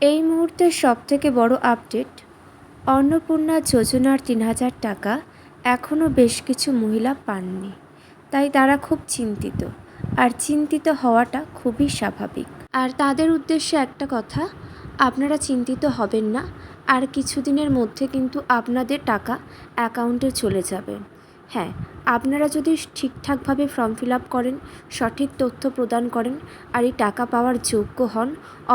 এই মুহূর্তের সবথেকে বড় আপডেট, অন্নপূর্ণা যোজনার ৩,০০০ টাকা এখনও বেশ কিছু মহিলা পাননি। তাই তারা খুব চিন্তিত, আর চিন্তিত হওয়াটা খুবই স্বাভাবিক। আর তাদের উদ্দেশ্যে একটা কথা, আপনারা চিন্তিত হবেন না, আর কিছুদিনের মধ্যে কিন্তু আপনাদের টাকা অ্যাকাউন্টে চলে যাবে। হ্যাঁ, আপনারা যদি ঠিকঠাকভাবে ফর্ম ফিল আপ করেন, সঠিক তথ্য প্রদান করেন, আর এই টাকা পাওয়ার যোগ্য হন,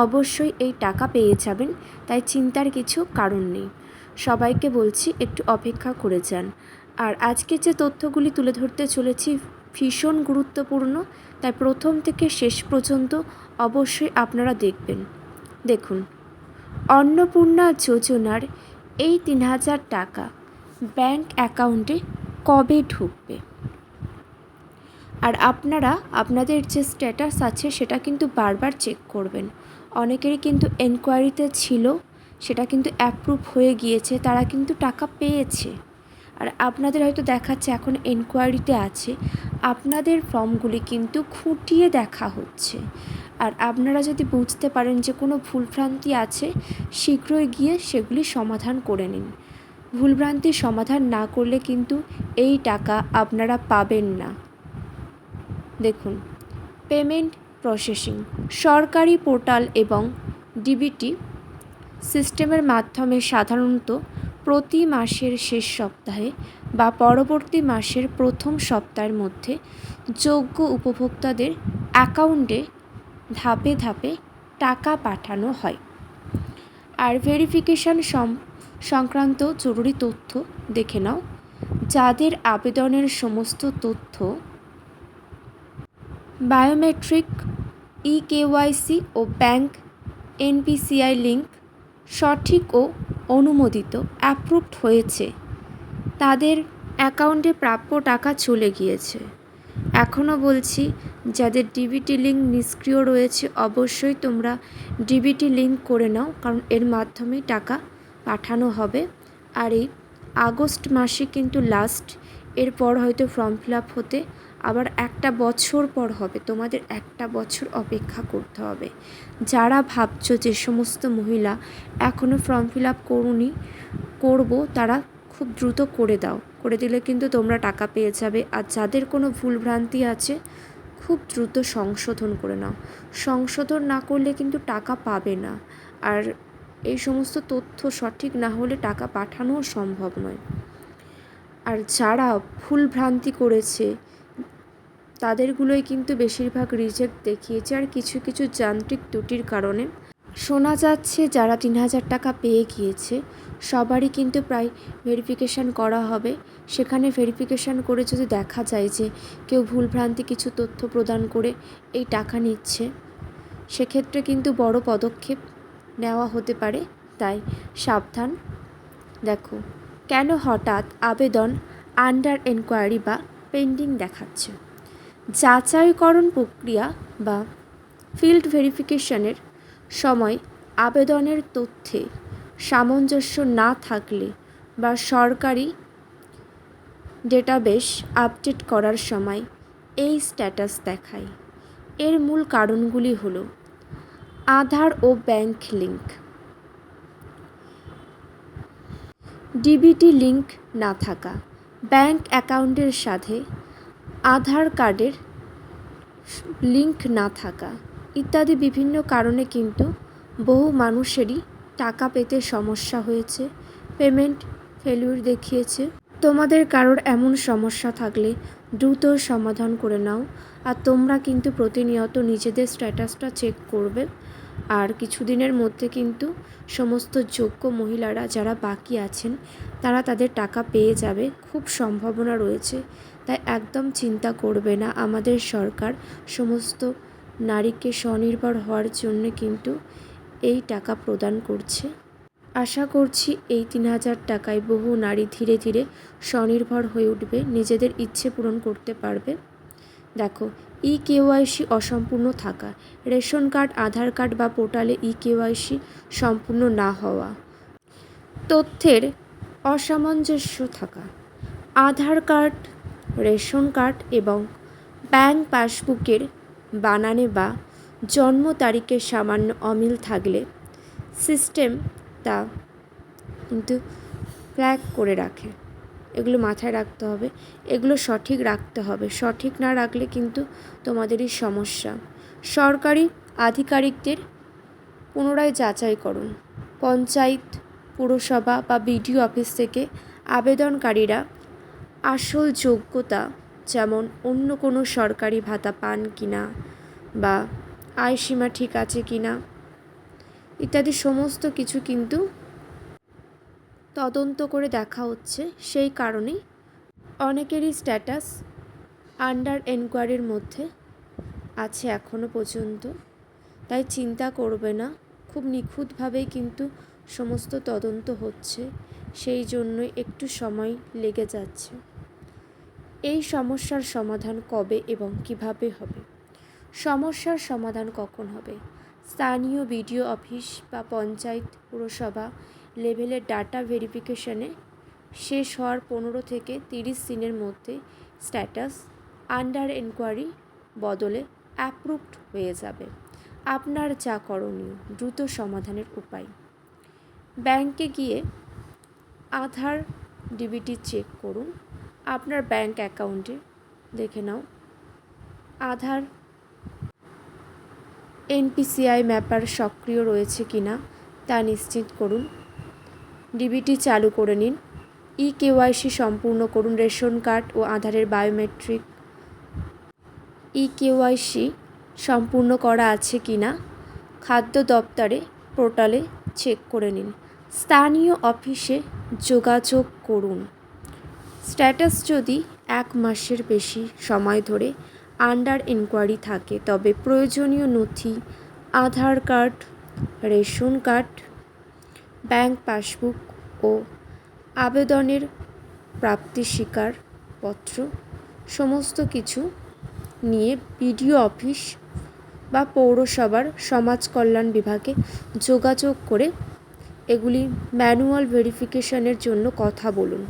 অবশ্যই এই টাকা পেয়ে যাবেন। তাই চিন্তার কিছু কারণ নেই। সবাইকে বলছি একটু অপেক্ষা করে যান। আর আজকে যে তথ্যগুলি তুলে ধরতে চলেছি ভীষণ গুরুত্বপূর্ণ, তাই প্রথম থেকে শেষ পর্যন্ত অবশ্যই আপনারা দেখবেন। দেখুন, অন্নপূর্ণা যোজনার এই ৩,০০০ টাকা ব্যাংক অ্যাকাউন্টে কবে ঢুকবে, আর আপনারা আপনাদের যে স্ট্যাটাস আছে সেটা কিন্তু বারবার চেক করবেন। অনেকেরই কিন্তু এনকোয়ারিতে ছিল, সেটা কিন্তু অ্যাপ্রুভ হয়ে গিয়েছে, তারা কিন্তু টাকা পেয়েছে। আর আপনাদের হয়তো দেখাচ্ছে এখন এনকোয়ারিতে আছে, আপনাদের ফর্মগুলি কিন্তু খুঁটিয়ে দেখা হচ্ছে। আর আপনারা যদি বুঝতে পারেন যে কোনো ভুলভ্রান্তি আছে, শীঘ্রই গিয়ে সেগুলি সমাধান করে নিন। ভুলভ্রান্তির সমাধান না করলে কিন্তু এই টাকা আপনারা পাবেন না। দেখুন, পেমেন্ট প্রসেসিং সরকারি পোর্টাল এবং ডিবিটি সিস্টেমের মাধ্যমে সাধারণত প্রতি মাসের শেষ সপ্তাহে বা পরবর্তী মাসের প্রথম সপ্তাহের মধ্যে যোগ্য উপভোক্তাদের অ্যাকাউন্টে ধাপে ধাপে টাকা পাঠানো হয়। আর ভেরিফিকেশন সংক্রান্ত জরুরি তথ্য দেখে নাও। যাদের আবেদনের সমস্ত তথ্য বায়োমেট্রিক, ইকেওয়াইসি ও ব্যাংক এনপিসিআই লিঙ্ক সঠিক ও অনুমোদিত অ্যাপ্রুভড হয়েছে, তাদের অ্যাকাউন্টে প্রাপ্য টাকা চলে গিয়েছে। এখনও বলছি, যাদের ডিবিটি লিঙ্ক নিষ্ক্রিয় রয়েছে অবশ্যই তোমরা ডিবিটি লিঙ্ক করে নাও, কারণ এর মাধ্যমেই টাকা পাঠানো হবে। আর এই আগস্ট মাসে কিন্তু লাস্ট, এরপর হয়তো ফর্ম ফিল আপ হতে আবার 1 বছর পর হবে। তোমাদের 1 বছর অপেক্ষা করতে হবে। যারা ভাবছো যে সমস্ত মহিলা এখনও ফর্ম ফিল আপ করবো, তারা খুব দ্রুত করে দাও। করে দিলে কিন্তু তোমরা টাকা পেয়ে যাবে। আর যাদের কোনো ভুলভ্রান্তি আছে খুব দ্রুত সংশোধন করে নাও। সংশোধন না করলে কিন্তু টাকা পাবে না। আর এই সমস্ত তথ্য সঠিক না হলে টাকা পাঠানোও সম্ভব নয়। আর যারা ভুলভ্রান্তি করেছে তাদেরগুলোই কিন্তু বেশিরভাগ রিজেক্ট দেখিয়েছে। আর কিছু কিছু যান্ত্রিক ত্রুটির কারণে শোনা যাচ্ছে যারা ৩,০০০ টাকা পেয়ে গিয়েছে সবারই কিন্তু প্রায় ভেরিফিকেশান করা হবে। সেখানে ভেরিফিকেশান করে যদি দেখা যায় যে কেউ ভুলভ্রান্তি কিছু তথ্য প্রদান করে এই টাকা নিচ্ছে, সেক্ষেত্রে কিন্তু বড় পদক্ষেপ নেওয়া হতে পারে। তাই সাবধান। দেখো, কেন হঠাৎ আবেদন আন্ডার এনকোয়ারি বা পেন্ডিং দেখাচ্ছে। যাচাইকরণ প্রক্রিয়া বা ফিল্ড ভেরিফিকেশনের সময় আবেদনের তথ্যে সামঞ্জস্য না থাকলে বা সরকারি ডেটাবেস আপডেট করার সময় এই স্ট্যাটাস দেখায়। এর মূল কারণগুলি হলো আধার ও ব্যাংক লিঙ্ক, ডিবিটি লিঙ্ক না থাকা, ব্যাংক অ্যাকাউন্টের সাথে আধার কার্ডের লিঙ্ক না থাকা ইত্যাদি বিভিন্ন কারণে কিন্তু বহু মানুষেরই টাকা পেতে সমস্যা হয়েছে, পেমেন্ট ফেলিউর দেখিয়েছে। তোমাদের কারোর এমন সমস্যা থাকলে দ্রুত সমাধান করে নাও। আর তোমরা কিন্তু প্রতিনিয়ত নিজেদের স্ট্যাটাসটা চেক করবে। আর কিছুদিনের মধ্যে কিন্তু সমস্ত যোগ্য মহিলারা যারা বাকি আছেন তারা তাদের টাকা পেয়ে যাবে, খুব সম্ভাবনা রয়েছে। তাই একদম চিন্তা করবে না। আমাদের সরকার সমস্ত নারীকে স্বনির্ভর হওয়ার জন্য কিন্তু এই টাকা প্রদান করছে। আশা করছি এই ৩,০০০ টাকায় বহু নারী ধীরে ধীরে স্বনির্ভর হয়ে উঠবে, নিজেদের ইচ্ছে পূরণ করতে পারবে। দেখো, ইকেওয়াইসি অসম্পূর্ণ থাকা, রেশন কার্ড, আধার কার্ড বা পোর্টালে ইকেওয়াইসি সম্পূর্ণ না হওয়া, তথ্যের অসামঞ্জস্য থাকা, আধার কার্ড, রেশন কার্ড এবং ব্যাংক পাসবুকের বানানে বা জন্ম তারিখের সামান্য অমিল থাকলে সিস্টেম তা কিন্তু ফ্ল্যাগ করে রাখে। এগুলো মাথায় রাখতে হবে, এগুলো সঠিক রাখতে হবে। সঠিক না রাখলে কিন্তু তোমাদেরই সমস্যা। সরকারি আধিকারিকদের পুনরায় যাচাই করুন। পঞ্চায়েত, পুরসভা বা বিডিও অফিস থেকে আবেদনকারীরা আসল যোগ্যতা, যেমন অন্য কোনো সরকারি ভাতা পান কিনা বা আয় সীমা ঠিক আছে কিনা ইত্যাদি সমস্ত কিছু কিন্তু তদন্ত করে দেখা হচ্ছে। সেই কারণেই অনেকেরই স্ট্যাটাস আন্ডার এনকোয়ারির মধ্যে আছে এখনও পর্যন্ত। তাই চিন্তা করবে না, খুব নিখুঁতভাবেই কিন্তু সমস্ত তদন্ত হচ্ছে, সেই জন্যই একটু সময় লেগে যাচ্ছে। এই সমস্যার সমাধান কবে এবং কিভাবে হবে? সমস্যার সমাধান কখন হবে? স্থানীয় বিডিও অফিস বা পঞ্চায়েত পুরসভা লেভেলের ডাটা ভেরিফিকেশনে শেষ হওয়ার 15 থেকে 30 দিনের মধ্যে স্ট্যাটাস আন্ডার এনকোয়ারি বদলে অ্যাপ্রুভড হয়ে যাবে। আপনার যা করণীয়, দ্রুত সমাধানের উপায়: ব্যাংকে গিয়ে আধার ডিবিটি চেক করুন। আপনার ব্যাংক অ্যাকাউন্টে দেখে নাও আধার এনপিসিআই ম্যাপার সক্রিয় রয়েছে কিনা তা নিশ্চিত করুন। ডিবিটি চালু করে নিন। কেওয়াইসি সম্পূর্ণ করুন। রেশন কার্ড ও আধারের বায়োমেট্রিক কেওয়াইসি সম্পূর্ণ করা আছে কিনা খাদ্য দপ্তরে পোর্টালে চেক করে নিন। স্থানীয় অফিসে যোগাযোগ করুন। স্ট্যাটাস যদি 1 মাসের বেশি সময় ধরে আন্ডার এনকোয়ারি থাকে তবে প্রয়োজনীয় নথি Aadhaar card, ration card, bank passbook ও আবেদনের প্রাপ্তি স্বীকারপত্র সমস্ত কিছু নিয়ে বিডিও অফিস বা পৌরসভার সমাজ কল্যাণ বিভাগে যোগাযোগ করে এগুলি ম্যানুয়াল ভেরিফিকেশনের জন্য কথা বলুন।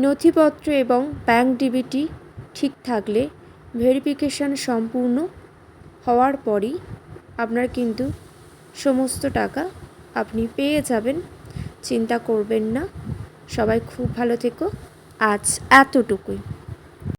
নথিপত্র এবং ব্যাংক ডিবিটি ঠিক থাকলে ভেরিফিকেশন সম্পূর্ণ হওয়ার পরই আপনার কিন্তু সমস্ত টাকা আপনি পেয়ে যাবেন। চিন্তা করবেন না। সবাই খুব ভালো থেকো। আজ এতটুকুই।